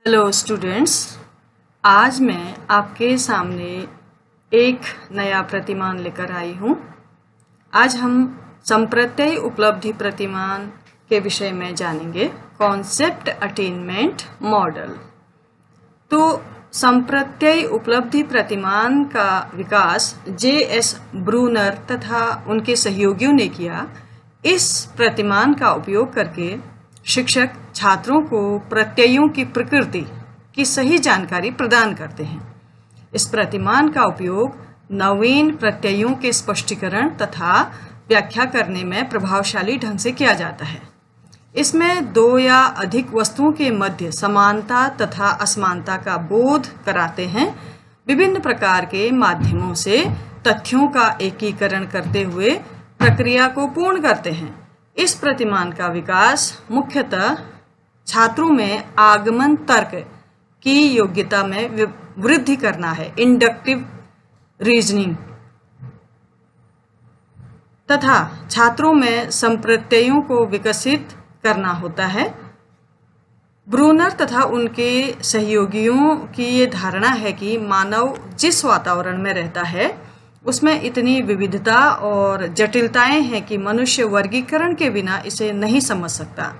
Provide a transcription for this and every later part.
Hello students, आज मैं आपके सामने एक नया प्रतिमान लेकर आई हूँ। आज हम संप्रत्यय उपलब्धि प्रतिमान के विषय में जानेंगे, कॉन्सेप्ट अटेनमेंट मॉडल। तो संप्रत्यय उपलब्धि प्रतिमान का विकास जे.एस. ब्रूनर तथा उनके सहयोगियों ने किया। इस प्रतिमान का उपयोग करके शिक्षक छात्रों को प्रत्ययों की प्रकृति की सही जानकारी प्रदान करते हैं। इस प्रतिमान का उपयोग नवीन प्रत्ययों के स्पष्टीकरण तथा व्याख्या करने में प्रभावशाली ढंग से किया जाता है। इसमें दो या अधिक वस्तुओं के मध्य समानता तथा असमानता का बोध कराते हैं। विभिन्न प्रकार के माध्यमों से तथ्यों का एकीकरण करते हुए प्रक्रिया को पूर्ण करते हैं। इस प्रतिमान का विकास मुख्यतः छात्रों में आगमन तर्क की योग्यता में वृद्धि करना है, इंडक्टिव रीजनिंग, तथा छात्रों में संप्रत्ययों को विकसित करना होता है। ब्रूनर तथा उनके सहयोगियों की ये धारणा है कि मानव जिस वातावरण में रहता है उसमें इतनी विविधता और जटिलताएं हैं कि मनुष्य वर्गीकरण के बिना इसे नहीं समझ सकता।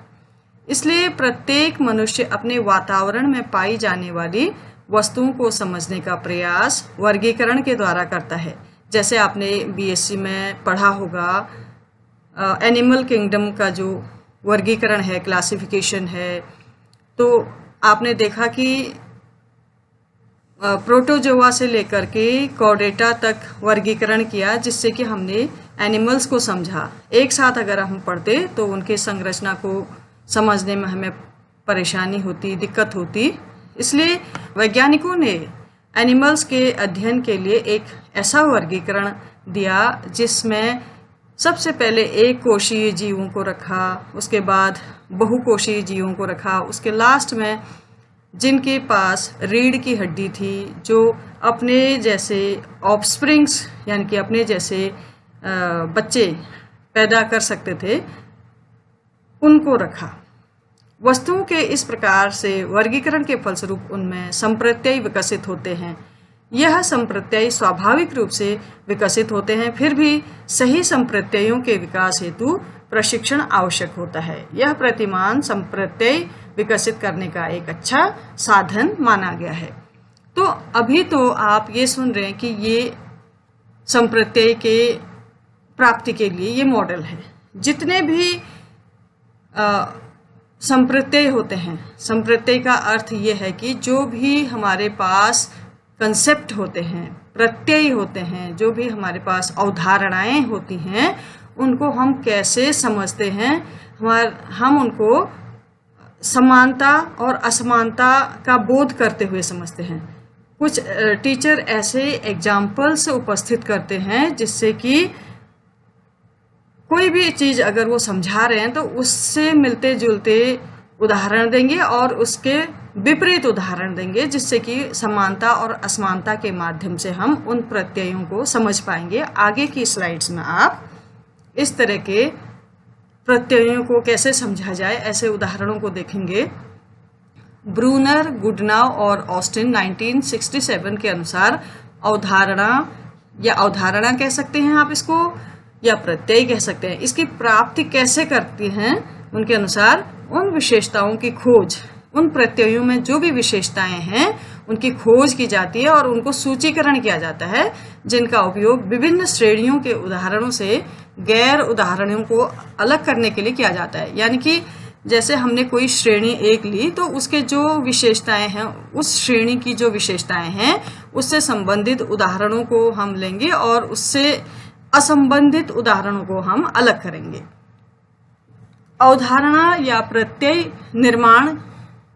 इसलिए प्रत्येक मनुष्य अपने वातावरण में पाई जाने वाली वस्तुओं को समझने का प्रयास वर्गीकरण के द्वारा करता है। जैसे आपने बीएससी में पढ़ा होगा, एनिमल किंगडम का जो वर्गीकरण है, क्लासिफिकेशन है, तो आपने देखा कि प्रोटोजोआ से लेकर के कॉर्डेटा तक वर्गीकरण किया, जिससे कि हमने एनिमल्स को समझा। एक साथ अगर हम पढ़ते तो उनके संरचना को समझने में हमें परेशानी होती, दिक्कत होती। इसलिए वैज्ञानिकों ने एनिमल्स के अध्ययन के लिए एक ऐसा वर्गीकरण दिया जिसमें सबसे पहले एक कोशीय जीवों को रखा, उसके बाद बहुकोशीय जीवों को रखा, उसके लास्ट में जिनके पास रीढ़ की हड्डी थी, जो अपने जैसे ऑफस्प्रिंग्स यानी कि अपने जैसे बच्चे पैदा कर सकते थे, उनको रखा। वस्तुओं के इस प्रकार से वर्गीकरण के फलस्वरूप उनमें संप्रत्यय विकसित होते हैं। यह संप्रत्यय स्वाभाविक रूप से विकसित होते हैं, फिर भी सही संप्रत्ययों के विकास हेतु प्रशिक्षण आवश्यक होता है। यह प्रतिमान संप्रत्यय विकसित करने का एक अच्छा साधन माना गया है। तो अभी तो आप ये सुन रहे हैं कि ये संप्रत्यय के प्राप्ति के लिए ये मॉडल है। जितने भी संप्रत्यय होते हैं, संप्रत्यय का अर्थ ये है कि जो भी हमारे पास कंसेप्ट होते हैं, प्रत्यय होते हैं, जो भी हमारे पास अवधारणाएं होती हैं, उनको हम कैसे समझते हैं। हम उनको समानता और असमानता का बोध करते हुए समझते हैं। कुछ टीचर ऐसे एग्जाम्पल्स उपस्थित करते हैं जिससे कि कोई भी चीज़ अगर वो समझा रहे हैं तो उससे मिलते जुलते उदाहरण देंगे और उसके विपरीत उदाहरण देंगे, जिससे कि समानता और असमानता के माध्यम से हम उन प्रत्ययों को समझ पाएंगे। आगे की स्लाइड्स में आप इस तरह के प्रत्ययों को कैसे समझा जाए, ऐसे उदाहरणों को देखेंगे। ब्रूनर, गुडनाव और ऑस्टिन 1967 के अनुसार अवधारणा या अवधारणा कह सकते हैं आप इसको, या प्रत्यय कह सकते हैं, इसकी प्राप्ति कैसे करती हैं। उनके अनुसार उन विशेषताओं की खोज, उन प्रत्ययों में जो भी विशेषताएं हैं उनकी खोज की जाती है और उनको सूचीकरण किया जाता है, जिनका उपयोग विभिन्न श्रेणियों के उदाहरणों से गैर उदाहरणों को अलग करने के लिए किया जाता है। यानी कि जैसे हमने कोई श्रेणी एक ली तो उसके जो विशेषताएं हैं, उस श्रेणी की जो विशेषताएं हैं उससे संबंधित उदाहरणों को हम लेंगे और उससे असंबंधित उदाहरणों को हम अलग करेंगे। अवधारणा या प्रत्यय निर्माण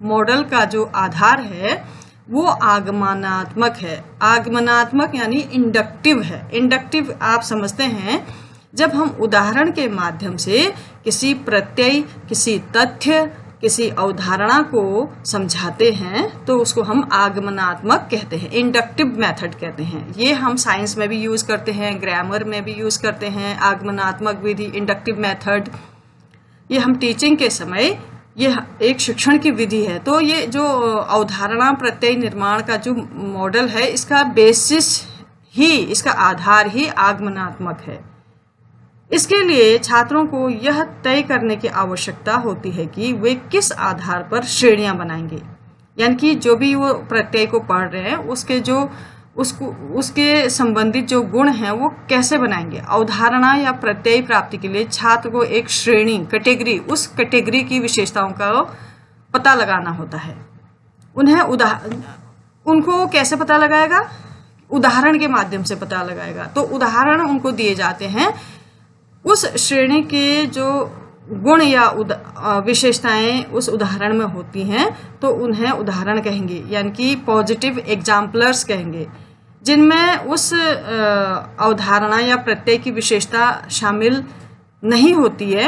मॉडल का जो आधार है वो आगमनात्मक है। आगमनात्मक यानी इंडक्टिव है। इंडक्टिव आप समझते हैं, जब हम उदाहरण के माध्यम से किसी प्रत्यय, किसी तथ्य, किसी अवधारणा को समझाते हैं तो उसको हम आगमनात्मक कहते हैं, इंडक्टिव मेथड कहते हैं। ये हम साइंस में भी यूज करते हैं, ग्रामर में भी यूज करते हैं, आगमनात्मक विधि, इंडक्टिव मेथड। ये हम टीचिंग के समय ये एक शिक्षण की विधि है। तो ये जो अवधारणा प्रत्यय निर्माण का जो मॉडल है, इसका बेसिस ही, इसका आधार ही आगमनात्मक है। इसके लिए छात्रों को यह तय करने की आवश्यकता होती है कि वे किस आधार पर श्रेणियां बनाएंगे, यानी कि जो भी वो प्रत्यय को पढ़ रहे हैं उसके संबंधित जो गुण हैं वो कैसे बनाएंगे। अवधारणा या प्रत्यय प्राप्ति के लिए छात्र को एक श्रेणी, कैटेगरी, उस कैटेगरी की विशेषताओं का पता लगाना होता है। उनको कैसे पता लगाएगा? उदाहरण के माध्यम से पता लगाएगा। तो उदाहरण उनको दिए जाते हैं, उस श्रेणी के जो गुण या विशेषताएं उस उदाहरण में होती हैं तो उन्हें उदाहरण कहेंगे, यानी कि पॉजिटिव एग्जाम्पलर्स कहेंगे। जिनमें उस अवधारणा या प्रत्यय की विशेषता शामिल नहीं होती है,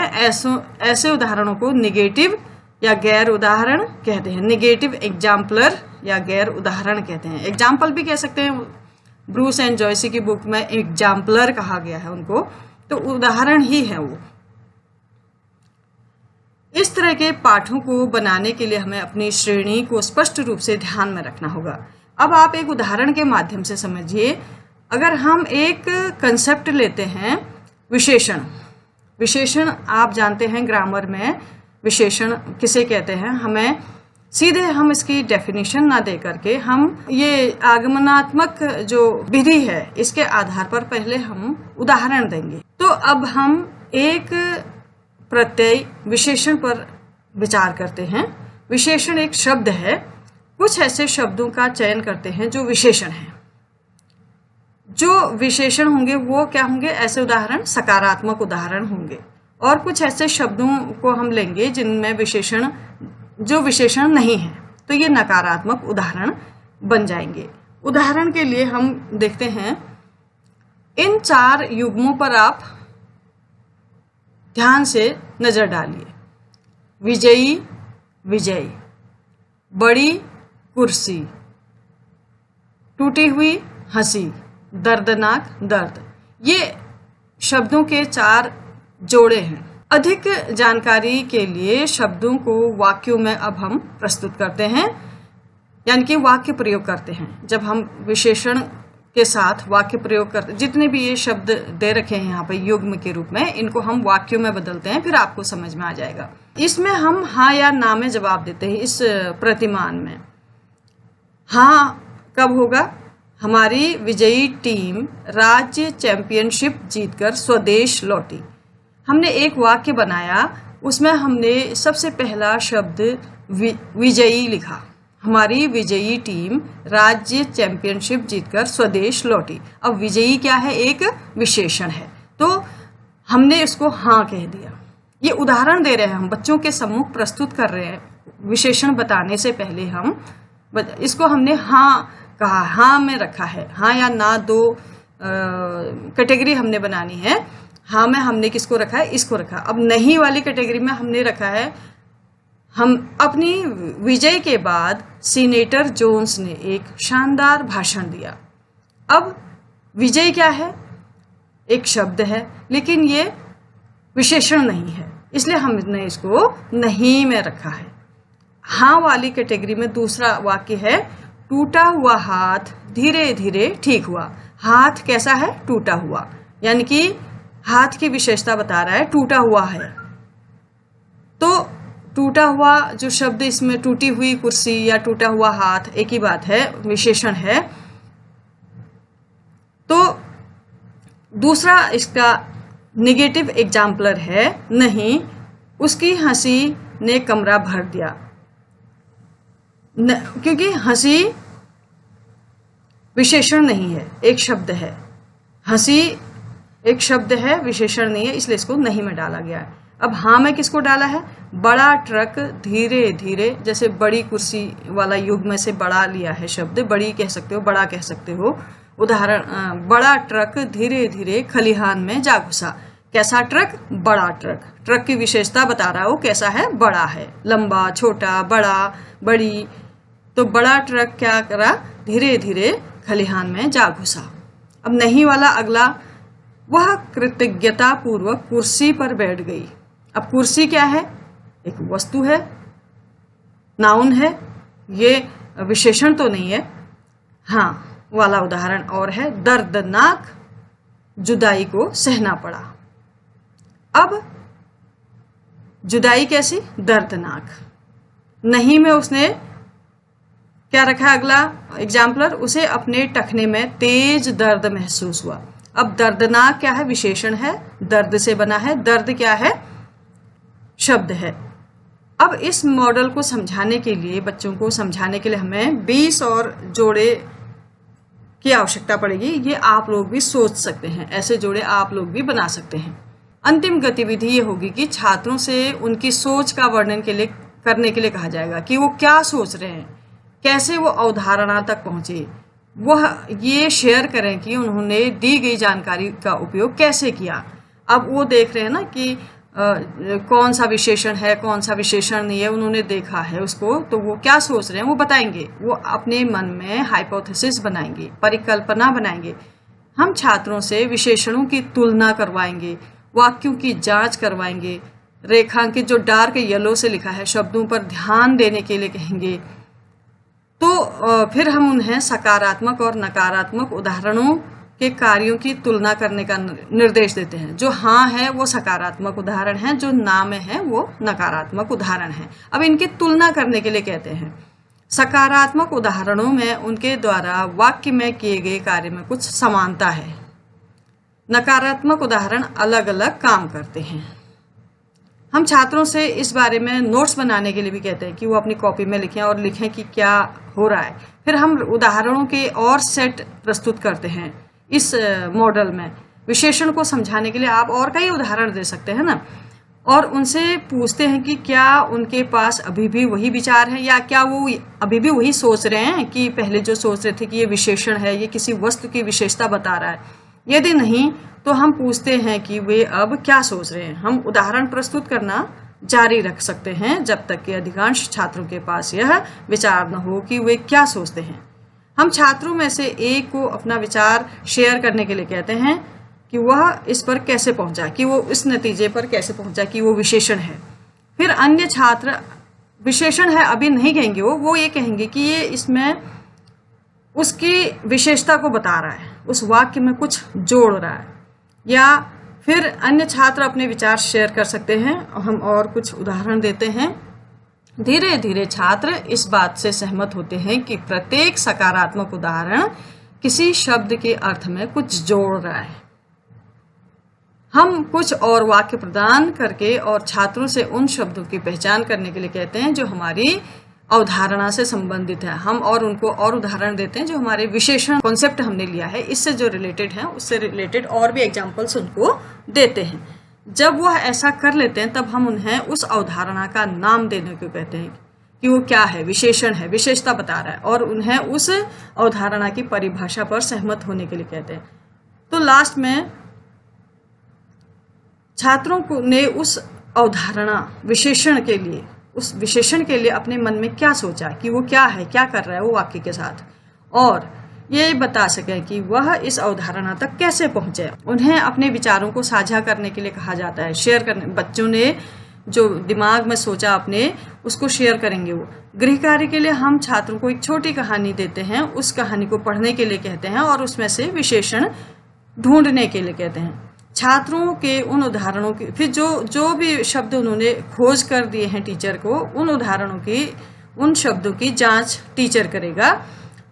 ऐसे उदाहरणों को निगेटिव या गैर उदाहरण कहते हैं। निगेटिव एग्जाम्पलर या गैर उदाहरण कहते हैं। एग्जाम्पल भी कह सकते हैं, ब्रूस एंड जॉयसी की बुक में एग्जाम्पलर कहा गया है उनको, तो उदाहरण ही है वो। इस तरह के पाठों को बनाने के लिए हमें अपनी श्रेणी को स्पष्ट रूप से ध्यान में रखना होगा। अब आप एक उदाहरण के माध्यम से समझिए। अगर हम एक कंसेप्ट लेते हैं, विशेषण आप जानते हैं ग्रामर में विशेषण किसे कहते हैं। हमें सीधे हम इसकी डेफिनेशन ना दे करके हम ये आगमनात्मक जो विधि है इसके आधार पर पहले हम उदाहरण देंगे। तो अब हम एक प्रत्यय विशेषण पर विचार करते हैं। विशेषण एक शब्द है। कुछ ऐसे शब्दों का चयन करते हैं जो विशेषण हैं। जो विशेषण होंगे वो क्या होंगे? ऐसे उदाहरण सकारात्मक उदाहरण होंगे। और कुछ ऐसे शब्दों को हम लेंगे जिनमें जो विशेषण नहीं है, तो ये नकारात्मक उदाहरण बन जाएंगे। उदाहरण के लिए हम देखते हैं, इन 4 युग्मों पर आप ध्यान से नजर डालिए। विजयी, विजय, बड़ी कुर्सी, टूटी हुई हंसी, दर्दनाक, दर्द। ये शब्दों के 4 जोड़े हैं। अधिक जानकारी के लिए शब्दों को वाक्यों में अब हम प्रस्तुत करते हैं, यानी कि वाक्य प्रयोग करते हैं। जब हम विशेषण के साथ वाक्य प्रयोग करते, जितने भी ये शब्द दे रखे हैं यहाँ पे युग्म के रूप में, इनको हम वाक्यों में बदलते हैं, फिर आपको समझ में आ जाएगा। इसमें हम हाँ या ना में जवाब देते हैं। इस प्रतिमान में हाँ कब होगा? हमारी विजयी टीम राज्य चैंपियनशिप जीतकर स्वदेश लौटी। हमने एक वाक्य बनाया, उसमें हमने सबसे पहला शब्द विजयी लिखा। हमारी विजयी टीम राज्य चैंपियनशिप जीतकर स्वदेश लौटी। अब विजयी क्या है? एक विशेषण है, तो हमने इसको हाँ कह दिया। ये उदाहरण दे रहे हैं, हम बच्चों के सम्मुख प्रस्तुत कर रहे हैं। विशेषण बताने से पहले हम इसको हमने हाँ कहा, हाँ में रखा है। हाँ या ना 2 कैटेगरी हमने बनानी है। हाँ में हमने किसको रखा है? इसको रखा। अब नहीं वाली कैटेगरी में हमने रखा है, हम अपनी विजय के बाद सीनेटर जोन्स ने एक शानदार भाषण दिया। अब विजय क्या है? एक शब्द है, लेकिन ये विशेषण नहीं है, इसलिए हमने इसको नहीं में रखा है। हाँ वाली कैटेगरी में दूसरा वाक्य है, टूटा हुआ हाथ धीरे धीरे ठीक हुआ। हाथ कैसा है? टूटा हुआ, यानी कि हाथ की विशेषता बता रहा है, टूटा हुआ है। तो टूटा हुआ जो शब्द, इसमें टूटी हुई कुर्सी या टूटा हुआ हाथ एक ही बात है, विशेषण है। तो दूसरा इसका निगेटिव एग्जाम्पलर है, नहीं उसकी हंसी ने कमरा भर दिया। क्योंकि हंसी विशेषण नहीं है, एक शब्द है। हंसी एक शब्द है, विशेषण नहीं है, इसलिए इसको नहीं में डाला गया है। अब हाँ में किसको डाला है? बड़ा ट्रक धीरे धीरे, जैसे बड़ी कुर्सी वाला युग में से बड़ा लिया है शब्द, बड़ी कह सकते हो, बड़ा कह सकते हो। उदाहरण, बड़ा ट्रक धीरे धीरे खलिहान में जा घुसा। कैसा ट्रक? बड़ा ट्रक। ट्रक की विशेषता बता रहा हो, कैसा है? बड़ा है, लंबा, छोटा, बड़ा, बड़ी। तो बड़ा ट्रक क्या करा? धीरे धीरे खलिहान में जा घुसा। अब नहीं वाला अगला, वह कृतज्ञता पूर्वक कुर्सी पर बैठ गई। अब कुर्सी क्या है? एक वस्तु है, नाउन है, ये विशेषण तो नहीं है। हाँ वाला उदाहरण और है, दर्दनाक जुदाई को सहना पड़ा। अब जुदाई कैसी? दर्दनाक। नहीं में उसने क्या रखा है अगला एग्जाम्पलर, उसे अपने टखने में तेज दर्द महसूस हुआ। अब दर्दनाक क्या है? विशेषण है, दर्द से बना है। दर्द क्या है? शब्द है। अब इस मॉडल को समझाने के लिए, बच्चों को समझाने के लिए हमें 20 और जोड़े की आवश्यकता पड़ेगी। ये आप लोग भी सोच सकते हैं, ऐसे जोड़े आप लोग भी बना सकते हैं। अंतिम गतिविधि ये होगी कि छात्रों से उनकी सोच का वर्णन करने के लिए कहा जाएगा कि वो क्या सोच रहे हैं, कैसे वो अवधारणा तक पहुंचे। वह ये शेयर करें कि उन्होंने दी गई जानकारी का उपयोग कैसे किया। अब वो देख रहे हैं ना कि कौन सा विशेषण है, कौन सा विशेषण नहीं है, उन्होंने देखा है उसको, तो वो क्या सोच रहे हैं वो बताएंगे। वो अपने मन में हाइपोथेसिस बनाएंगे, परिकल्पना बनाएंगे। हम छात्रों से विशेषणों की तुलना करवाएंगे, वाक्यों की जांच करवाएंगे, रेखांकित जो डार्क येलो से लिखा है शब्दों पर ध्यान देने के लिए कहेंगे। तो फिर हम उन्हें सकारात्मक और नकारात्मक उदाहरणों के कार्यों की तुलना करने का निर्देश देते हैं। जो हाँ है वो सकारात्मक उदाहरण है, जो ना में है वो नकारात्मक उदाहरण है। अब इनकी तुलना करने के लिए कहते हैं। सकारात्मक उदाहरणों में उनके द्वारा वाक्य में किए गए कार्य में कुछ समानता है। नकारात्मक उदाहरण अलग अलग काम करते हैं। हम छात्रों से इस बारे में नोट्स बनाने के लिए भी कहते हैं कि वो अपनी कॉपी में लिखें और लिखें कि क्या हो रहा है। फिर हम उदाहरणों के और सेट प्रस्तुत करते हैं इस मॉडल में। विशेषण को समझाने के लिए आप और कई उदाहरण दे सकते हैं ना, और उनसे पूछते हैं कि क्या उनके पास अभी भी वही विचार है या क्या वो अभी भी वही सोच रहे हैं कि पहले जो सोच रहे थे कि ये विशेषण है, ये किसी वस्तु की विशेषता बता रहा है। यदि नहीं तो हम पूछते हैं कि वे अब क्या सोच रहे हैं। हम उदाहरण प्रस्तुत करना जारी रख सकते हैं जब तक कि अधिकांश छात्रों के पास यह विचार न हो कि वे क्या सोचते हैं। हम छात्रों में से एक को अपना विचार शेयर करने के लिए कहते हैं कि वह इस पर कैसे पहुंचा, कि वो इस नतीजे पर कैसे पहुंचा कि वो विशेषण है। फिर अन्य छात्र विशेषण है अभी नहीं कहेंगे, वो ये कहेंगे कि ये इसमें उसकी विशेषता को बता रहा है, उस वाक्य में कुछ जोड़ रहा है। या फिर अन्य छात्र अपने विचार शेयर कर सकते हैं। हम और कुछ उदाहरण देते हैं। धीरे धीरे छात्र इस बात से सहमत होते हैं कि प्रत्येक सकारात्मक उदाहरण किसी शब्द के अर्थ में कुछ जोड़ रहा है। हम कुछ और वाक्य प्रदान करके और छात्रों से उन शब्दों की पहचान करने के लिए कहते हैं जो हमारी अवधारणा से संबंधित है। हम और उनको और उदाहरण देते हैं जो हमारे विशेषण कॉन्सेप्ट हमने लिया है, इससे जो रिलेटेड है उससे रिलेटेड और भी एग्जाम्पल्स उनको देते हैं। जब वह ऐसा कर लेते हैं तब हम उन्हें उस अवधारणा का नाम देने को कहते हैं कि वो क्या है, विशेषण है, विशेषता बता रहा है, और उन्हें उस अवधारणा की परिभाषा पर सहमत होने के लिए कहते हैं। तो लास्ट में छात्रों को ने उस अवधारणा विशेषण के लिए, उस विशेषण के लिए अपने मन में क्या सोचा कि वो क्या है, क्या कर रहा है वो वाक्य के साथ, और ये बता सके कि वह इस अवधारणा तक कैसे पहुंचे। उन्हें अपने विचारों को साझा करने के लिए कहा जाता है, शेयर करने। बच्चों ने जो दिमाग में सोचा अपने, उसको शेयर करेंगे। वो गृह कार्य के लिए हम छात्रों को एक छोटी कहानी देते हैं, उस कहानी को पढ़ने के लिए कहते हैं और उसमें से विशेषण ढूंढने के लिए कहते हैं। छात्रों के उन उदाहरणों की फिर जो भी शब्द उन्होंने खोज कर दिए हैं टीचर को, उन उदाहरणों की, उन शब्दों की जांच टीचर करेगा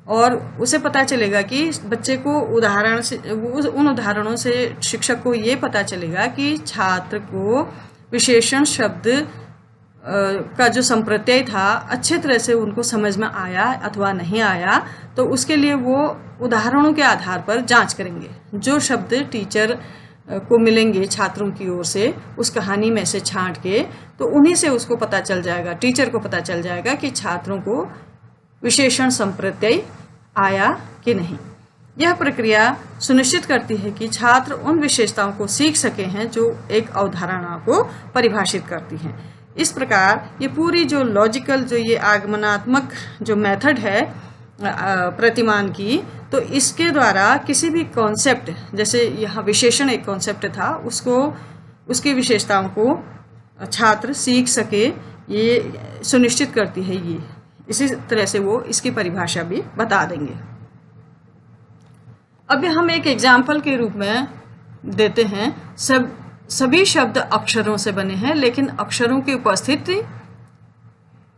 और उसे पता चलेगा कि बच्चे को उदाहरण से, उन उदाहरणों से शिक्षक को ये पता चलेगा कि छात्र को विशेषण शब्द का जो संप्रत्यय था अच्छे तरह से उनको समझ में आया अथवा नहीं आया। तो उसके लिए वो उदाहरणों के आधार पर जांच करेंगे। जो शब्द टीचर को मिलेंगे छात्रों की ओर से उस कहानी में से छांट के, तो उन्हीं से उसको पता चल जाएगा, टीचर को पता चल जाएगा कि छात्रों को विशेषण संप्रत्यय आया कि नहीं। यह प्रक्रिया सुनिश्चित करती है कि छात्र उन विशेषताओं को सीख सके हैं जो एक अवधारणा को परिभाषित करती हैं। इस प्रकार ये पूरी जो लॉजिकल, जो ये आगमनात्मक जो मेथड है प्रतिमान की, तो इसके द्वारा किसी भी कॉन्सेप्ट, जैसे यहाँ विशेषण एक कॉन्सेप्ट था, उसको, उसकी विशेषताओं को छात्र सीख सके ये सुनिश्चित करती है। ये इसी तरह से वो इसकी परिभाषा भी बता देंगे। अब हम एक एग्जाम्पल के रूप में देते हैं। सभी शब्द अक्षरों से बने हैं, लेकिन अक्षरों की उपस्थिति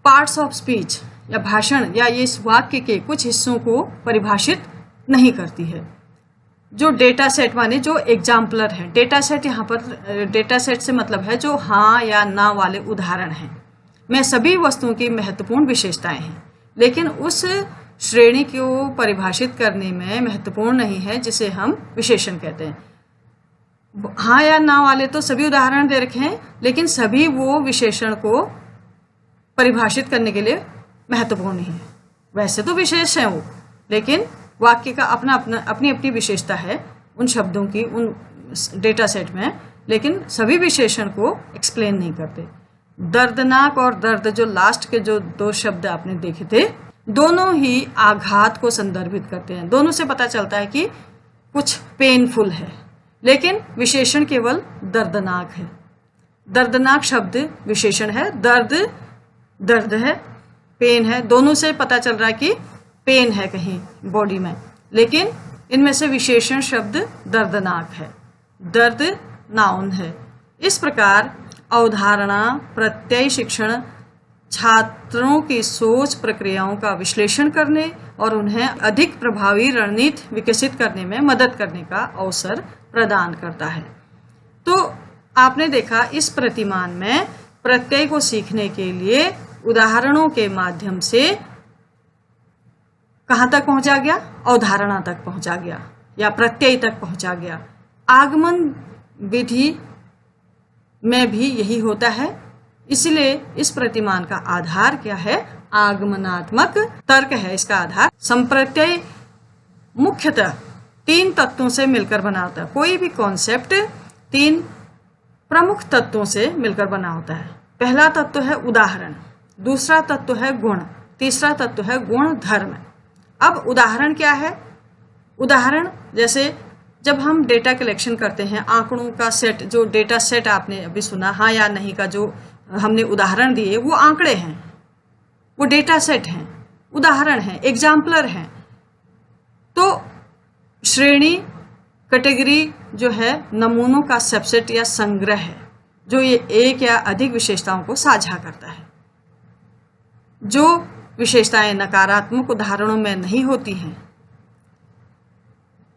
पार्ट्स ऑफ स्पीच या भाषण या इस वाक्य के कुछ हिस्सों को परिभाषित नहीं करती है। जो डेटा सेट माने जो एग्जाम्पलर है, डेटा सेट यहाँ पर डेटा सेट से मतलब है जो हाँ या ना वाले उदाहरण हैं, में सभी वस्तुओं की महत्वपूर्ण विशेषताएं हैं, लेकिन उस श्रेणी को परिभाषित करने में महत्वपूर्ण नहीं है जिसे हम विशेषण कहते हैं। हाँ या ना वाले तो सभी उदाहरण दे रखे हैं, लेकिन सभी वो विशेषण को परिभाषित करने के लिए महत्वपूर्ण नहीं है। वैसे तो विशेष है वो, लेकिन वाक्य का अपनी अपनी विशेषता है उन शब्दों की उन डेटा सेट में, लेकिन सभी विशेषण को एक्सप्लेन नहीं करते। दर्दनाक और दर्द जो लास्ट के जो दो शब्द आपने देखे थे, दोनों ही आघात को संदर्भित करते हैं। दोनों से पता चलता है कि कुछ पेनफुल है, लेकिन विशेषण केवल दर्दनाक है। दर्दनाक शब्द विशेषण है, दर्द है, पेन है, दोनों से पता चल रहा है कि पेन है कहीं बॉडी में, लेकिन इनमें से विशेषण शब्द दर्दनाक है, दर्द नाउन है। इस प्रकार अवधारणा प्रत्यय शिक्षण छात्रों की सोच प्रक्रियाओं का विश्लेषण करने और उन्हें अधिक प्रभावी रणनीति विकसित करने में मदद करने का अवसर प्रदान करता है। तो आपने देखा इस प्रतिमान में प्रत्यय को सीखने के लिए उदाहरणों के माध्यम से कहाँ तक पहुंचा गया? अवधारणा तक पहुंचा गया या प्रत्यय तक पहुंचा गया। आगमन विधि में भी यही होता है, इसलिए इस प्रतिमान का आधार क्या है? आगमनात्मक तर्क है इसका आधार। संप्रत्यय मुख्यतः तीन तत्वों से मिलकर बना होता है। कोई भी कॉन्सेप्ट तीन प्रमुख तत्वों से मिलकर बना होता है। पहला तत्व है उदाहरण, दूसरा तत्व है गुण, तीसरा तत्व है गुण धर्म। अब उदाहरण क्या है? उदाहरण जैसे जब हम डेटा कलेक्शन करते हैं, आंकड़ों का सेट, जो डेटा सेट आपने अभी सुना हाँ या नहीं का जो हमने उदाहरण दिए, वो आंकड़े हैं, वो डेटा सेट हैं, उदाहरण हैं, एग्जाम्पलर हैं। तो श्रेणी कैटेगरी जो है नमूनों का सबसेट या संग्रह है, जो ये एक या अधिक विशेषताओं को साझा करता है। जो विशेषताएं नकारात्मक उदाहरणों में नहीं होती हैं,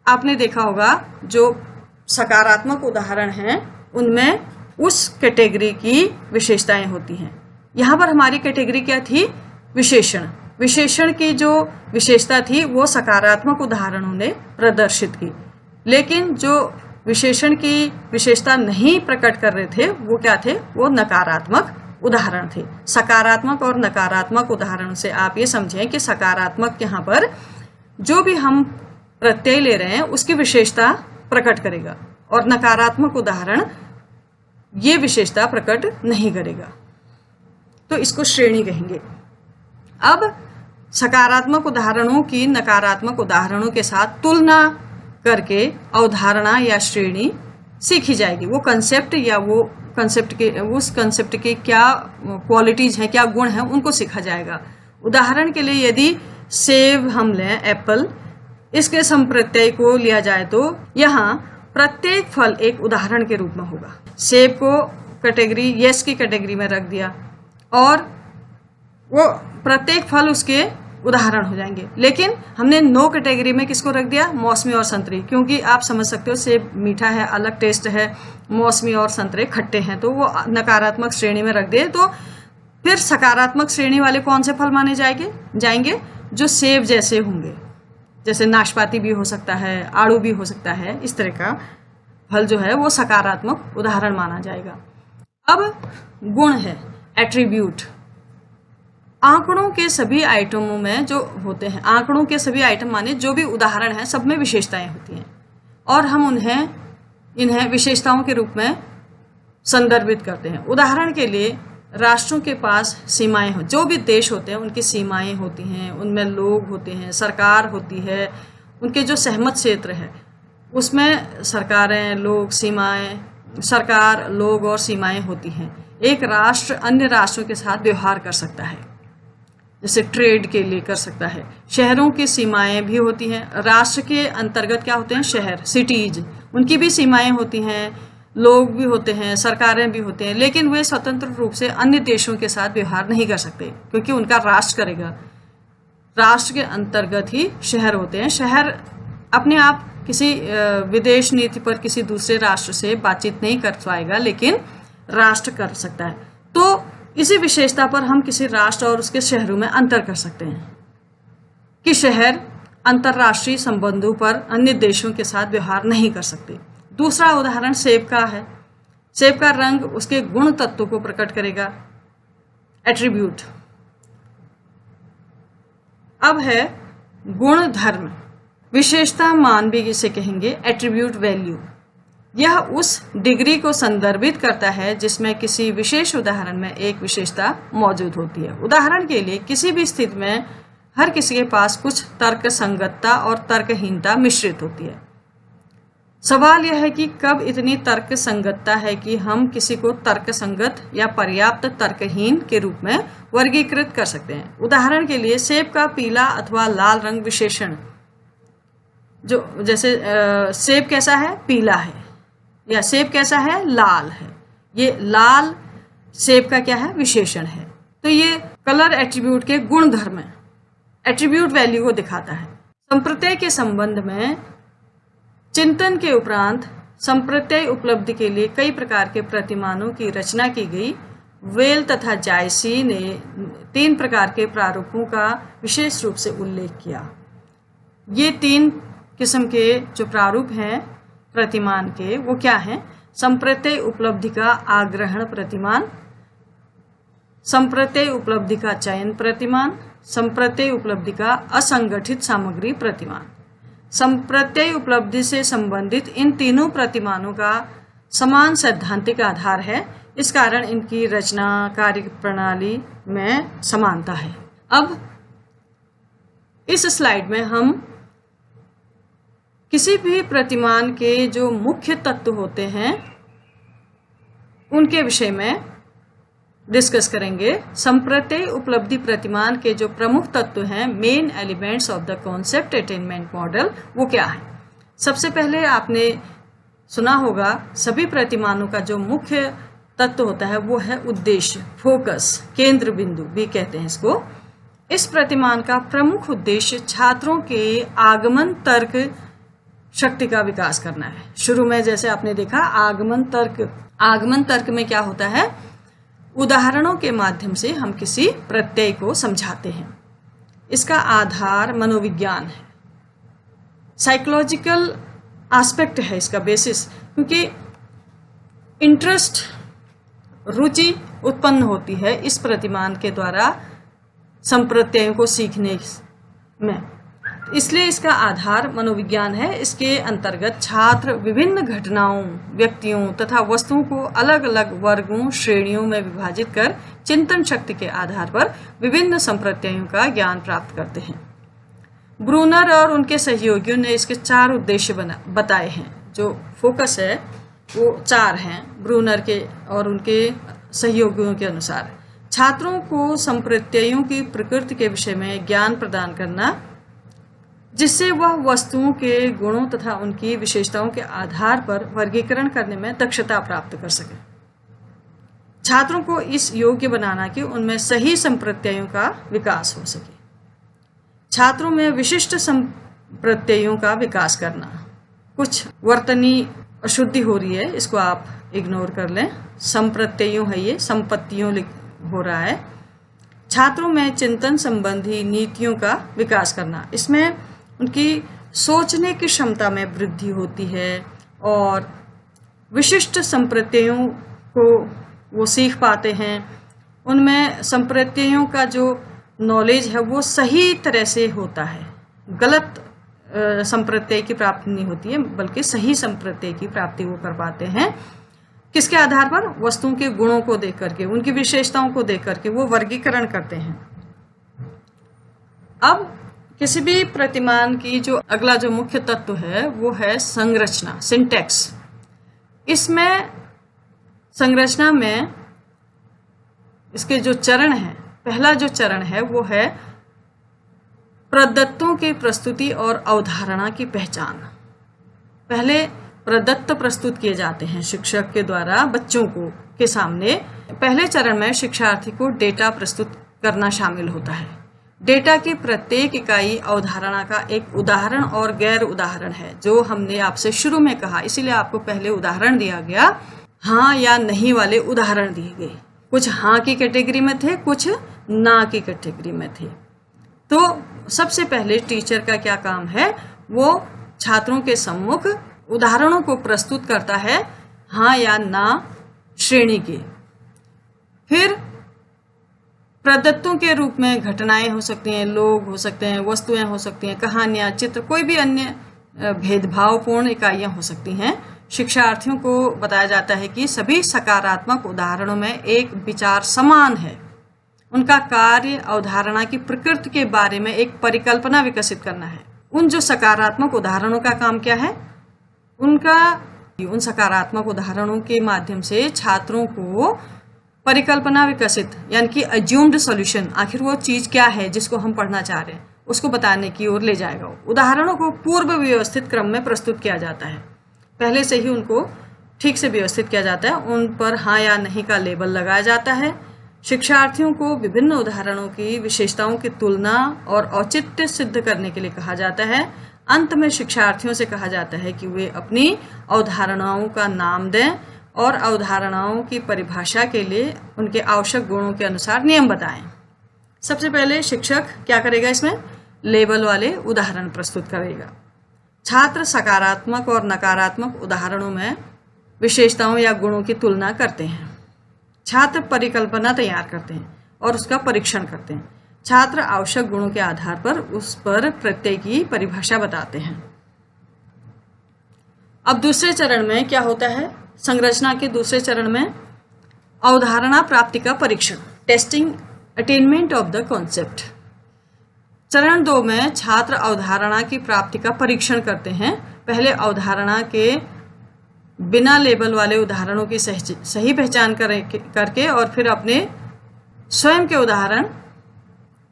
आपने देखा होगा जो सकारात्मक उदाहरण हैं उनमें उस कैटेगरी की विशेषताएं होती हैं। यहाँ पर हमारी कैटेगरी क्या थी? विशेषण। विशेषण की जो विशेषता थी वो सकारात्मक उदाहरणों ने प्रदर्शित की, लेकिन जो विशेषण की विशेषता नहीं प्रकट कर रहे थे वो क्या थे? वो नकारात्मक उदाहरण थे। सकारात्मक और नकारात्मक उदाहरण से आप ये समझें कि सकारात्मक यहाँ पर जो भी हम प्रत्यय ले रहे हैं उसकी विशेषता प्रकट करेगा, और नकारात्मक उदाहरण ये विशेषता प्रकट नहीं करेगा, तो इसको श्रेणी कहेंगे। अब सकारात्मक उदाहरणों की नकारात्मक उदाहरणों के साथ तुलना करके अवधारणा या श्रेणी सीखी जाएगी। वो कंसेप्ट या वो उस कंसेप्ट के क्या क्वालिटीज हैं, क्या गुण हैं, उनको सीखा जाएगा। उदाहरण के लिए यदि सेब हम लें, एप्पल, इसके संप्रत्यय को लिया जाए तो यहाँ प्रत्येक फल एक उदाहरण के रूप में होगा। सेब को कैटेगरी यस की कैटेगरी में रख दिया और वो प्रत्येक फल उसके उदाहरण हो जाएंगे, लेकिन हमने नो कैटेगरी में किसको रख दिया? मौसमी और संतरे, क्योंकि आप समझ सकते हो सेब मीठा है, अलग टेस्ट है, मौसमी और संतरे खट्टे हैं, तो वो नकारात्मक श्रेणी में रख दिए। तो फिर सकारात्मक श्रेणी वाले कौन से फल माने जाएंगे? जो सेब जैसे होंगे, जैसे नाशपाती भी हो सकता है, आड़ू भी हो सकता है, इस तरह का फल जो है वो सकारात्मक उदाहरण माना जाएगा। अब गुण है, एट्रीब्यूट। आंकड़ों के सभी आइटमों में जो होते हैं, आंकड़ों के सभी आइटम माने जो भी उदाहरण हैं, सब में विशेषताएं होती हैं और हम इन्हें विशेषताओं के रूप में संदर्भित करते हैं। उदाहरण के लिए राष्ट्रों के पास सीमाएं हो, जो भी देश होते हैं उनकी सीमाएं होती हैं, उनमें लोग होते हैं, सरकार होती है, उनके जो सहमत क्षेत्र है उसमें सरकारें, लोग, सीमाएं, सरकार, लोग और सीमाएं होती हैं। एक राष्ट्र अन्य राष्ट्रों के साथ व्यवहार कर सकता है, जैसे ट्रेड के लिए कर सकता है। शहरों की सीमाएं भी होती हैं। राष्ट्र के अंतर्गत क्या होते हैं? शहर, सिटीज, उनकी भी सीमाएं होती हैं, लोग भी होते हैं, सरकारें भी होते हैं, लेकिन वे स्वतंत्र रूप से अन्य देशों के साथ व्यवहार नहीं कर सकते, क्योंकि उनका राष्ट्र करेगा। राष्ट्र के अंतर्गत ही शहर होते हैं। शहर अपने आप किसी विदेश नीति पर किसी दूसरे राष्ट्र से बातचीत नहीं कर पाएगा, लेकिन राष्ट्र कर सकता है। तो इसी विशेषता पर हम किसी राष्ट्र और उसके शहरों में अंतर कर सकते हैं कि शहर अंतर्राष्ट्रीय संबंधों पर अन्य देशों के साथ व्यवहार नहीं कर सकते। दूसरा उदाहरण सेब का है। सेब का रंग उसके गुण तत्व को प्रकट करेगा, एट्रीब्यूट। अब है गुण धर्म, विशेषता मान भी इसे कहेंगे, एट्रीब्यूट वैल्यू। यह उस डिग्री को संदर्भित करता है जिसमें किसी विशेष उदाहरण में एक विशेषता मौजूद होती है। उदाहरण के लिए किसी भी स्थिति में हर किसी के पास कुछ तर्क संगतता और तर्कहीनता मिश्रित होती है। सवाल यह है कि कब इतनी तर्क संगतता है कि हम किसी को तर्क संगत या पर्याप्त तर्कहीन के रूप में वर्गीकृत कर सकते हैं। उदाहरण के लिए सेब का पीला अथवा लाल रंग विशेषण, जो जैसे सेब कैसा है? पीला है, या सेब कैसा है? लाल है। ये लाल सेब का क्या है? विशेषण है। तो ये कलर एट्रीब्यूट के गुण धर्म है, एट्रीब्यूट वैल्यू को दिखाता है। संप्रत्यय के संबंध में चिंतन के उपरांत संप्रत्यय उपलब्धि के लिए कई प्रकार के प्रतिमानों की रचना की गई। वेल तथा जायसी ने 3 प्रकार के प्रारूपों का विशेष रूप से उल्लेख किया। ये 3 किस्म के जो प्रारूप हैं प्रतिमान के, वो क्या हैं? संप्रत्यय उपलब्धि का आग्रहण प्रतिमान, संप्रत्यय उपलब्धि का चयन प्रतिमान, संप्रत्यय उपलब्धि का असंगठित सामग्री प्रतिमान। संप्रत्यय उपलब्धि से संबंधित इन तीनों प्रतिमानों का समान सैद्धांतिक आधार है। इस कारण इनकी रचना कार्य प्रणाली में समानता है। अब इस स्लाइड में हम किसी भी प्रतिमान के जो मुख्य तत्व होते हैं उनके विषय में डिस्कस करेंगे। संप्रत्यय उपलब्धि प्रतिमान के जो प्रमुख तत्व हैं, main elements of the concept attainment model, वो क्या है? सबसे पहले आपने सुना होगा सभी प्रतिमानों का जो मुख्य तत्व होता है वो है उद्देश्य, फोकस, केंद्र बिंदु भी कहते हैं इसको। इस प्रतिमान का प्रमुख उद्देश्य छात्रों के आगमन तर्क शक्ति का विकास करना है। शुरू में जैसे आपने देखा आगमन तर्क में क्या होता है? उदाहरणों के माध्यम से हम किसी प्रत्यय को समझाते हैं। इसका आधार मनोविज्ञान है, साइकोलॉजिकल एस्पेक्ट है इसका बेसिस, क्योंकि इंटरेस्ट, रुचि उत्पन्न होती है इस प्रतिमान के द्वारा संप्रत्ययों को सीखने में, इसलिए इसका आधार मनोविज्ञान है। इसके अंतर्गत छात्र विभिन्न घटनाओं, व्यक्तियों तथा वस्तुओं को अलग अलग वर्गों, श्रेणियों में विभाजित कर चिंतन शक्ति के आधार पर विभिन्न संप्रत्ययों का ज्ञान प्राप्त करते हैं। ब्रूनर और उनके सहयोगियों ने इसके 4 उद्देश्य बताए हैं। जो फोकस है वो 4 हैं ब्रूनर के और उनके सहयोगियों के अनुसार। छात्रों को संप्रत्ययों की प्रकृति के विषय में ज्ञान प्रदान करना, जिससे वह वस्तुओं के गुणों तथा उनकी विशेषताओं के आधार पर वर्गीकरण करने में दक्षता प्राप्त कर सके। छात्रों को इस योग्य बनाना कि उनमें सही संप्रत्ययों का विकास हो सके। छात्रों में विशिष्ट संप्रत्ययों का विकास करना। कुछ वर्तनी अशुद्धि हो रही है, इसको आप इग्नोर कर लें। संप्रत्ययों है ये, संपत्तियों हो रहा है। छात्रों में चिंतन संबंधी नीतियों का विकास करना, इसमें उनकी सोचने की क्षमता में वृद्धि होती है और विशिष्ट संप्रत्ययों को वो सीख पाते हैं। उनमें संप्रत्ययों का जो नॉलेज है वो सही तरह से होता है। गलत संप्रत्यय की प्राप्ति नहीं होती है, बल्कि सही संप्रत्यय की प्राप्ति वो कर पाते हैं। किसके आधार पर? वस्तुओं के गुणों को देख करके, उनकी विशेषताओं को देख करके वो वर्गीकरण करते हैं। अब किसी भी प्रतिमान की जो अगला जो मुख्य तत्व है वो है संरचना, सिंटैक्स। इसमें संरचना में इसके जो चरण हैं, पहला जो चरण है वो है प्रदत्तों की प्रस्तुति और अवधारणा की पहचान। पहले प्रदत्त प्रस्तुत किए जाते हैं शिक्षक के द्वारा बच्चों को के सामने। पहले चरण में शिक्षार्थी को डेटा प्रस्तुत करना शामिल होता है। डेटा की प्रत्येक इकाई अवधारणा का एक उदाहरण और गैर उदाहरण है, जो हमने आपसे शुरू में कहा, इसीलिए आपको पहले उदाहरण दिया गया, हाँ या नहीं वाले उदाहरण दिए गए। कुछ हाँ की कैटेगरी में थे, कुछ ना की कैटेगरी में थे। तो सबसे पहले टीचर का क्या काम है, वो छात्रों के सम्मुख उदाहरणों को प्रस्तुत करता है हाँ या ना श्रेणी के। फिर प्रदत्तों के रूप में घटनाएं हो सकती हैं, लोग हो सकते हैं, वस्तुएं हो सकती हैं, कहानियां, चित्र, कोई भी अन्य भेदभावपूर्ण इकाइयां हो सकती हैं। शिक्षार्थियों को बताया जाता है कि सभी सकारात्मक उदाहरणों में एक विचार समान है। उनका कार्य अवधारणा की प्रकृति के बारे में एक परिकल्पना विकसित करना है। उन जो सकारात्मक उदाहरणों का काम क्या है, उन सकारात्मक उदाहरणों के माध्यम से छात्रों को परिकल्पना विकसित यानी कि अज्यूम्ड सॉल्यूशन, आखिर वो चीज क्या है जिसको हम पढ़ना चाह रहे हैं, उसको बताने की ओर ले जाएगा। उदाहरणों को पूर्व व्यवस्थित क्रम में प्रस्तुत किया जाता है। पहले से ही उनको ठीक से व्यवस्थित किया जाता है, उन पर हाँ या नहीं का लेबल लगाया जाता है। शिक्षार्थियों को विभिन्न उदाहरणों की विशेषताओं की तुलना और औचित्य सिद्ध करने के लिए कहा जाता है। अंत में शिक्षार्थियों से कहा जाता है कि वे अपनी अवधारणाओं का नाम दें और अवधारणाओं की परिभाषा के लिए उनके आवश्यक गुणों के अनुसार नियम बताएं। सबसे पहले शिक्षक क्या करेगा, इसमें लेबल वाले उदाहरण प्रस्तुत करेगा। छात्र सकारात्मक और नकारात्मक उदाहरणों में विशेषताओं या गुणों की तुलना करते हैं। छात्र परिकल्पना तैयार करते हैं और उसका परीक्षण करते हैं। छात्र आवश्यक गुणों के आधार पर उस पर प्रत्यय की परिभाषा बताते हैं। अब दूसरे चरण में क्या होता है, संरचना के दूसरे चरण में अवधारणा प्राप्ति का परीक्षण, testing attainment of the concept. चरण 2 में छात्र अवधारणा की प्राप्ति का परीक्षण करते हैं। पहले अवधारणा के बिना लेबल वाले उदाहरणों की सही पहचान करके और फिर अपने स्वयं के उदाहरण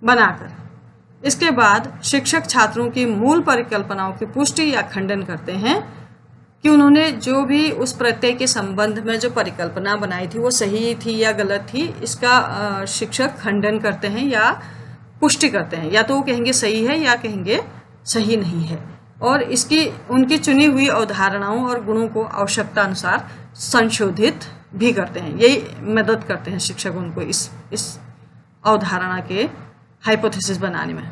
बनाकर। इसके बाद शिक्षक छात्रों की मूल परिकल्पनाओं की पुष्टि या खंडन करते हैं कि उन्होंने जो भी उस प्रत्यय के संबंध में जो परिकल्पना बनाई थी वो सही थी या गलत थी। इसका शिक्षक खंडन करते हैं या पुष्टि करते हैं, या तो वो कहेंगे सही है या कहेंगे सही नहीं है, और इसकी उनकी चुनी हुई अवधारणाओं और गुणों को आवश्यकता अनुसार संशोधित भी करते हैं। यही मदद करते हैं शिक्षक उनको इस अवधारणा के हाइपोथेसिस बनाने में।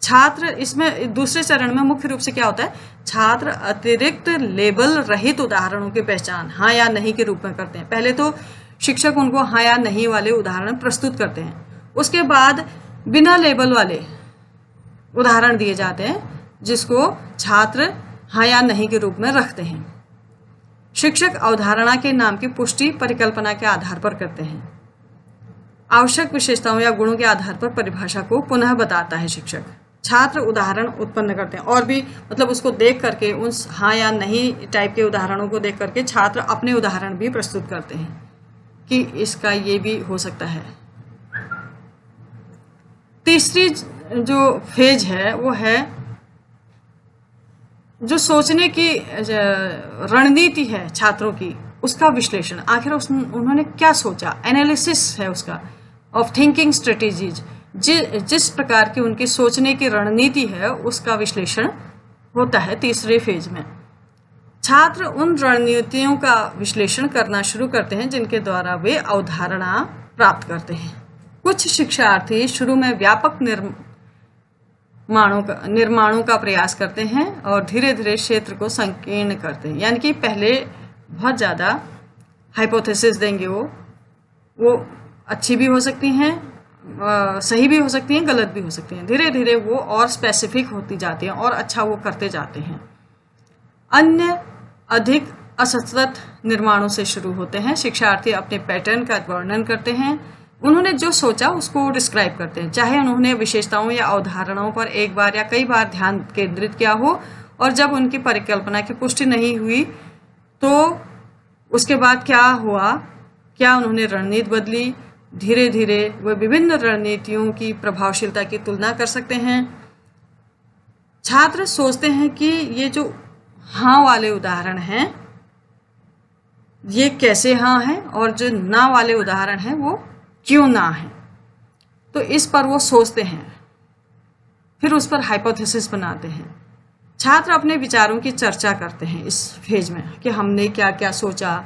छात्र इसमें दूसरे चरण में मुख्य रूप से क्या होता है, छात्र अतिरिक्त लेबल रहित उदाहरणों की पहचान हाँ या नहीं के रूप में करते हैं। पहले तो शिक्षक उनको हाँ या नहीं वाले उदाहरण प्रस्तुत करते हैं, उसके बाद बिना लेबल वाले उदाहरण दिए जाते हैं जिसको छात्र हाँ या नहीं के रूप में रखते हैं। शिक्षक अवधारणा के नाम की पुष्टि परिकल्पना के आधार पर करते हैं। आवश्यक विशेषताओं या गुणों के आधार पर परिभाषा को पुनः बताता है शिक्षक। छात्र उदाहरण उत्पन्न करते हैं और भी मतलब उसको देख करके उन हाँ या नहीं टाइप के उदाहरणों को देख करके छात्र अपने उदाहरण भी प्रस्तुत करते हैं कि इसका ये भी हो सकता है। तीसरी जो फेज है वो है जो सोचने की रणनीति है छात्रों की, उसका विश्लेषण। आखिर उन्होंने क्या सोचा, एनालिसिस है उसका, ऑफ थिंकिंग स्ट्रेटेजीज। जिस प्रकार की उनकी सोचने की रणनीति है उसका विश्लेषण होता है तीसरे फेज में। छात्र उन रणनीतियों का विश्लेषण करना शुरू करते हैं जिनके द्वारा वे अवधारणा प्राप्त करते हैं। कुछ शिक्षार्थी शुरू में व्यापक निर्माणों का प्रयास करते हैं और धीरे धीरे क्षेत्र को संकीर्ण करते हैं, यानी कि पहले बहुत ज़्यादा हाइपोथेसिस देंगे, वो अच्छी भी हो सकती हैं, सही भी हो सकती हैं, गलत भी हो सकती हैं। धीरे धीरे वो और स्पेसिफिक होती जाती हैं और अच्छा वो करते जाते हैं। अन्य अधिक असतत निर्माणों से शुरू होते हैं। शिक्षार्थी अपने पैटर्न का वर्णन करते हैं, उन्होंने जो सोचा उसको डिस्क्राइब करते हैं, चाहे उन्होंने विशेषताओं या अवधारणाओं पर एक बार या कई बार ध्यान केंद्रित किया हो, और जब उनकी परिकल्पना की पुष्टि नहीं हुई तो उसके बाद क्या हुआ, क्या उन्होंने रणनीति बदली, धीरे धीरे वे विभिन्न रणनीतियों की प्रभावशीलता की तुलना कर सकते हैं। छात्र सोचते हैं कि ये जो हाँ वाले उदाहरण हैं ये कैसे हाँ हैं और जो ना वाले उदाहरण हैं वो क्यों ना हैं। तो इस पर वो सोचते हैं, फिर उस पर हाइपोथेसिस बनाते हैं। छात्र अपने विचारों की चर्चा करते हैं इस फेज में कि हमने क्या क्या सोचा।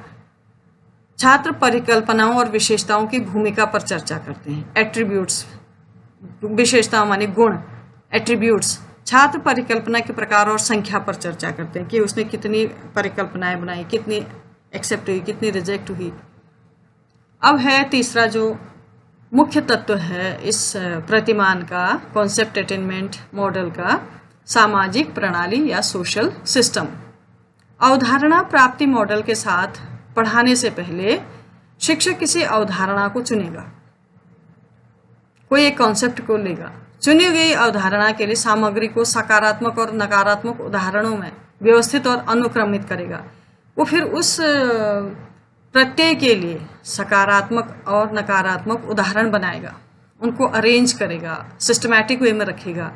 छात्र परिकल्पनाओं और विशेषताओं की भूमिका पर चर्चा करते हैं। एट्रीब्यूट्स, विशेषताओं माने गुण, एट्रीब्यूट्स। छात्र परिकल्पना के प्रकार और संख्या पर चर्चा करते हैं कि उसने कितनी परिकल्पनाएं बनाई, कितनी एक्सेप्ट हुई, कितनी रिजेक्ट हुई। अब है तीसरा जो मुख्य तत्व है इस प्रतिमान का, कॉन्सेप्ट अटेनमेंट मॉडल का, सामाजिक प्रणाली या सोशल सिस्टम। अवधारणा प्राप्ति मॉडल के साथ पढ़ाने से पहले शिक्षक किसी अवधारणा को चुनेगा, कोई एक कॉन्सेप्ट को लेगा। चुनी गई अवधारणा के लिए सामग्री को सकारात्मक और नकारात्मक उदाहरणों में व्यवस्थित और अनुक्रमित करेगा। वो फिर उस प्रत्यय के लिए सकारात्मक और नकारात्मक उदाहरण बनाएगा, उनको अरेंज करेगा, सिस्टमैटिक वे में रखेगा।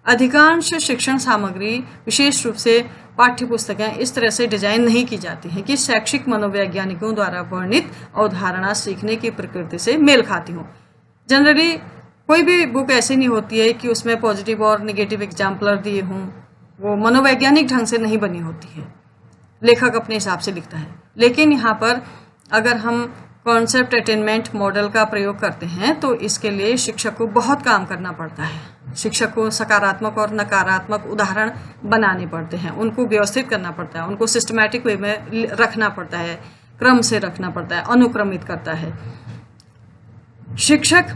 अधिकांश शिक्षण सामग्री, विशेष रूप से पाठ्य पुस्तकें, इस तरह से डिजाइन नहीं की जाती हैं कि शैक्षिक मनोवैज्ञानिकों द्वारा वर्णित अवधारणा सीखने की प्रकृति से मेल खाती हो। जनरली कोई भी बुक ऐसी नहीं होती है कि उसमें पॉजिटिव और नेगेटिव एग्जाम्पलर दिए हों, वो मनोवैज्ञानिक ढंग से नहीं बनी होती है, लेखक अपने हिसाब से लिखता है। लेकिन यहाँ पर अगर हम कॉन्सेप्ट अटेनमेंट मॉडल का प्रयोग करते हैं तो इसके लिए शिक्षक को बहुत काम करना पड़ता है। शिक्षक को सकारात्मक और नकारात्मक उदाहरण बनाने पड़ते हैं, उनको व्यवस्थित करना पड़ता है, उनको सिस्टमैटिक वे में रखना पड़ता है, क्रम से रखना पड़ता है, अनुक्रमित करता है। शिक्षक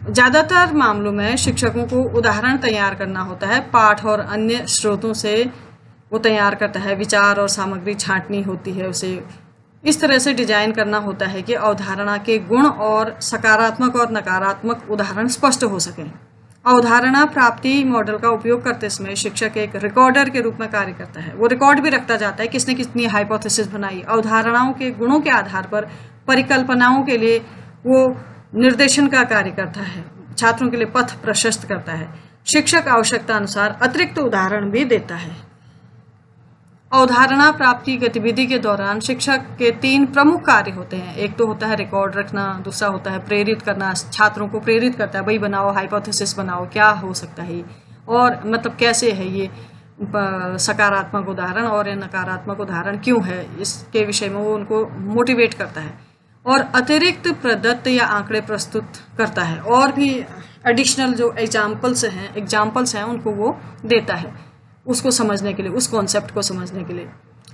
ज़्यादातर मामलों में शिक्षकों को उदाहरण तैयार करना होता है, पाठ और अन्य स्रोतों से वो तैयार करता है, विचार और सामग्री छांटनी होती है, उसे इस तरह से डिजाइन करना होता है कि अवधारणा के गुण और सकारात्मक और नकारात्मक उदाहरण स्पष्ट हो सकें। अवधारणा प्राप्ति मॉडल का उपयोग करते समय शिक्षक एक रिकॉर्डर के रूप में कार्य करता है। वो रिकॉर्ड भी रखता जाता है किसने कितनी हाइपोथेसिस बनाई। अवधारणाओं के गुणों के आधार पर परिकल्पनाओं के लिए वो निर्देशन का कार्य करता है, छात्रों के लिए पथ प्रशस्त करता है। शिक्षक आवश्यकता अनुसार अतिरिक्त उदाहरण भी देता है। अवधारणा प्राप्ति गतिविधि के दौरान शिक्षक के 3 प्रमुख कार्य होते हैं। एक तो होता है रिकॉर्ड रखना, दूसरा होता है प्रेरित करना, छात्रों को प्रेरित करता है, भाई बनाओ, हाइपोथेसिस बनाओ, क्या हो सकता है और मतलब कैसे है ये सकारात्मक उदाहरण और ये नकारात्मक उदाहरण क्यों है, इसके विषय में वो उनको मोटिवेट करता है। और अतिरिक्त प्रदत्त या आंकड़े प्रस्तुत करता है, और भी एडिशनल जो एग्जाम्पल्स हैं उनको वो देता है उसको समझने के लिए, उस कॉन्सेप्ट को समझने के लिए।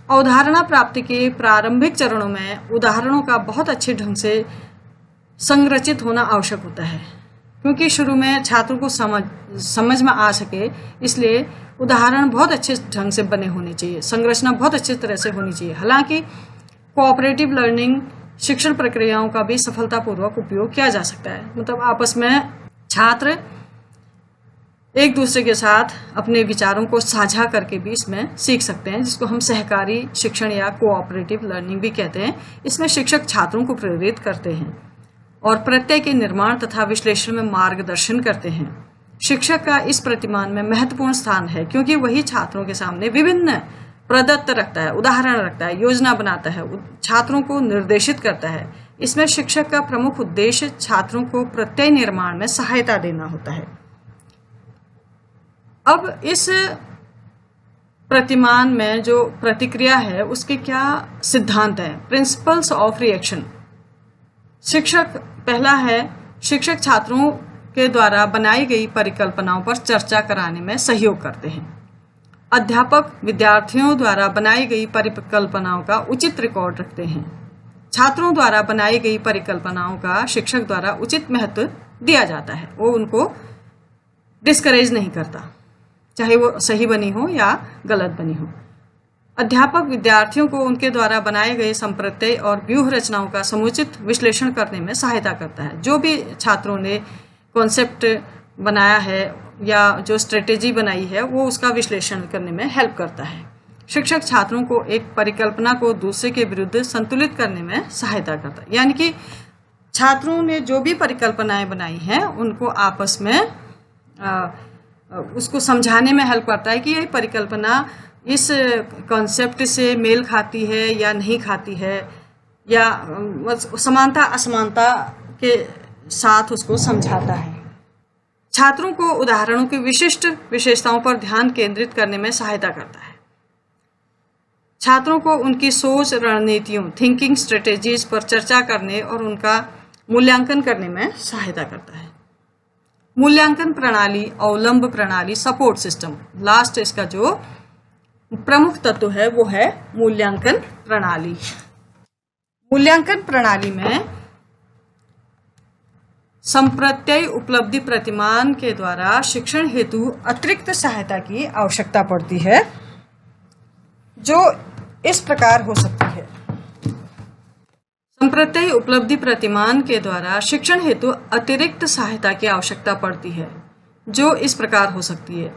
अवधारणा प्राप्ति के प्रारंभिक चरणों में उदाहरणों का बहुत अच्छे ढंग से संरचित होना आवश्यक होता है, क्योंकि शुरू में छात्रों को समझ में आ सके, इसलिए उदाहरण बहुत अच्छे ढंग से बने होने चाहिए, संरचना बहुत अच्छी तरह से होनी चाहिए। हालांकि कोऑपरेटिव लर्निंग शिक्षण प्रक्रियाओं का भी सफलतापूर्वक उपयोग किया जा सकता है। मतलब आपस में छात्र एक दूसरे के साथ अपने विचारों को साझा करके भी इसमें सीख सकते हैं, जिसको हम सहकारी शिक्षण या कोऑपरेटिव लर्निंग भी कहते हैं। इसमें शिक्षक छात्रों को प्रेरित करते हैं और प्रत्यय के निर्माण तथा विश्लेषण में मार्गदर्शन करते हैं। शिक्षक का इस प्रतिमान में महत्वपूर्ण स्थान है, क्योंकि वही छात्रों के सामने विभिन्न प्रदत्त रखता है, उदाहरण रखता है, योजना बनाता है, छात्रों को निर्देशित करता है। इसमें शिक्षक का प्रमुख उद्देश्य छात्रों को प्रत्यय निर्माण में सहायता देना होता है। अब इस प्रतिमान में जो प्रतिक्रिया है उसके क्या सिद्धांत हैं, प्रिंसिपल्स ऑफ रिएक्शन। शिक्षक पहला है, शिक्षक छात्रों के द्वारा बनाई गई परिकल्पनाओं पर चर्चा कराने में सहयोग करते हैं। अध्यापक विद्यार्थियों द्वारा बनाई गई परिकल्पनाओं का उचित रिकॉर्ड रखते हैं। छात्रों द्वारा बनाई गई परिकल्पनाओं का शिक्षक द्वारा उचित महत्व दिया जाता है, वो उनको डिस्करेज नहीं करता, चाहे वो सही बनी हो या गलत बनी हो। अध्यापक विद्यार्थियों को उनके द्वारा बनाए गए संप्रत्यय और व्यूह रचनाओं का समुचित विश्लेषण करने में सहायता करता है। जो भी छात्रों ने कॉन्सेप्ट बनाया है या जो स्ट्रेटेजी बनाई है वो उसका विश्लेषण करने में हेल्प करता है। शिक्षक छात्रों को एक परिकल्पना को दूसरे के विरुद्ध संतुलित करने में सहायता करता है। यानी कि छात्रों ने जो भी परिकल्पनाएं बनाई हैं उनको आपस में उसको समझाने में हेल्प करता है कि ये परिकल्पना इस कॉन्सेप्ट से मेल खाती है या नहीं खाती है, या समानता असमानता के साथ उसको समझाता है। छात्रों को उदाहरणों की विशिष्ट विशेषताओं पर ध्यान केंद्रित करने में सहायता करता है। छात्रों को उनकी सोच रणनीतियों थिंकिंग स्ट्रेटेजीज पर चर्चा करने और उनका मूल्यांकन करने में सहायता करता है। मूल्यांकन प्रणाली, अवलंब प्रणाली, सपोर्ट सिस्टम, लास्ट इसका जो प्रमुख तत्व है वो है मूल्यांकन प्रणाली। मूल्यांकन प्रणाली में संप्रत्यय उपलब्धि प्रतिमान के द्वारा शिक्षण हेतु अतिरिक्त सहायता की आवश्यकता पड़ती है, जो इस प्रकार हो सकती है। संप्रत्यय उपलब्धि प्रतिमान के द्वारा शिक्षण हेतु अतिरिक्त सहायता की आवश्यकता पड़ती है, जो इस प्रकार हो सकती है।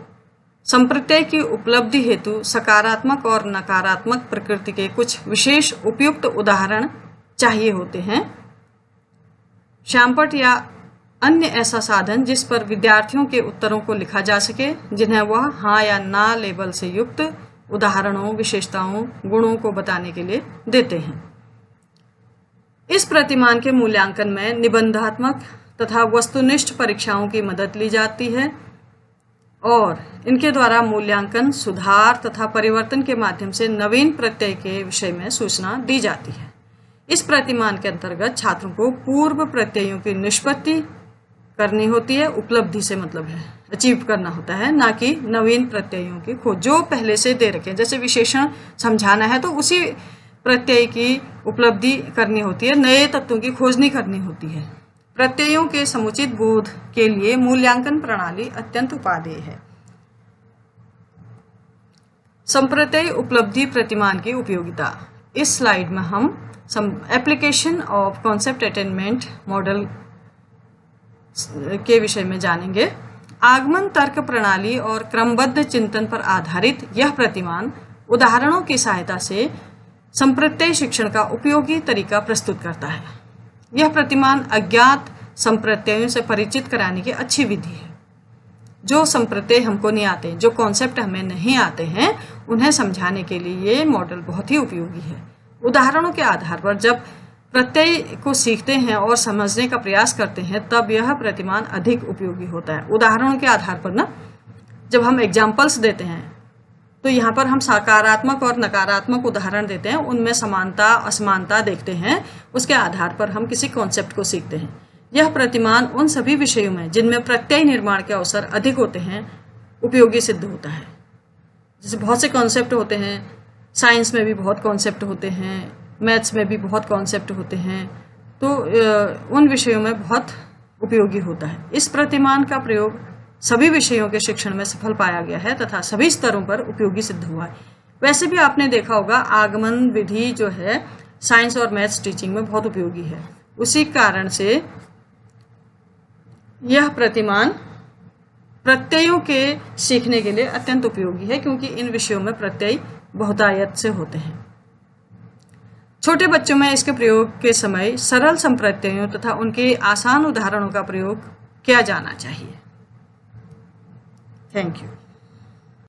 संप्रत्यय की उपलब्धि हेतु सकारात्मक और नकारात्मक प्रकृति के कुछ विशेष उपयुक्त उदाहरण चाहिए होते हैं। श्यामपट्ट या अन्य ऐसा साधन जिस पर विद्यार्थियों के उत्तरों को लिखा जा सके, जिन्हें वह हाँ या ना लेबल से युक्त उदाहरणों, विशेषताओं, गुणों को बताने के लिए देते हैं। इस प्रतिमान के मूल्यांकन में निबंधात्मक तथा वस्तुनिष्ठ परीक्षाओं की मदद ली जाती है और इनके द्वारा मूल्यांकन, सुधार तथा परिवर्तन के माध्यम से नवीन प्रत्यय के विषय में सूचना दी जाती है। इस प्रतिमान के अंतर्गत छात्रों को पूर्व प्रत्ययों की निष्पत्ति करनी होती है। उपलब्धि से मतलब है अचीव करना होता है, ना कि नवीन प्रत्ययों की खोज जो पहले से दे रखे हैं। जैसे विशेषण समझाना है तो उसी प्रत्यय की उपलब्धि करनी होती है, नए तत्वों की खोज नहीं करनी होती है। प्रत्ययों के समुचित बोध के लिए मूल्यांकन प्रणाली अत्यंत उपादेय है। संप्रत्यय उपलब्धि प्रतिमान की उपयोगिता। इस स्लाइड में हम application of concept attainment model के विषय में जानेंगे। आगमन तर्क प्रणाली और क्रमबद्ध चिंतन पर आधारित यह प्रतिमान उदाहरणों की सहायता से संप्रत्यय शिक्षण का उपयोगी तरीका प्रस्तुत करता है। यह प्रतिमान अज्ञात संप्रत्ययों से परिचित कराने की अच्छी विधि है। जो संप्रत्यय हमको नहीं आते, जो कॉन्सेप्ट हमें नहीं आते हैं, उन्हें समझाने के लिए ये मॉडल बहुत ही उपयोगी है। उदाहरणों के आधार पर जब प्रत्यय को सीखते हैं और समझने का प्रयास करते हैं, तब यह प्रतिमान अधिक उपयोगी होता है। उदाहरणों के आधार पर ना जब हम एग्जाम्पल्स देते हैं तो यहाँ पर हम सकारात्मक और नकारात्मक उदाहरण देते हैं, उनमें समानता असमानता देखते हैं, उसके आधार पर हम किसी कॉन्सेप्ट को सीखते हैं। यह प्रतिमान उन सभी विषयों में जिनमें प्रत्यय निर्माण के अवसर अधिक होते हैं उपयोगी सिद्ध होता है। जैसे बहुत से कॉन्सेप्ट होते हैं, साइंस में भी बहुत कॉन्सेप्ट होते हैं, मैथ्स में भी बहुत कॉन्सेप्ट होते हैं, तो उन विषयों में बहुत उपयोगी होता है। इस प्रतिमान का प्रयोग सभी विषयों के शिक्षण में सफल पाया गया है तथा सभी स्तरों पर उपयोगी सिद्ध हुआ है। वैसे भी आपने देखा होगा आगमन विधि जो है साइंस और मैथ्स टीचिंग में बहुत उपयोगी है। उसी कारण से यह प्रतिमान प्रत्ययों के सीखने के लिए अत्यंत उपयोगी है, क्योंकि इन विषयों में प्रत्यय बहुतायत से होते हैं। छोटे बच्चों में इसके प्रयोग के समय सरल संप्रत्ययों तथा उनके आसान उदाहरणों का प्रयोग किया जाना चाहिए। Thank you.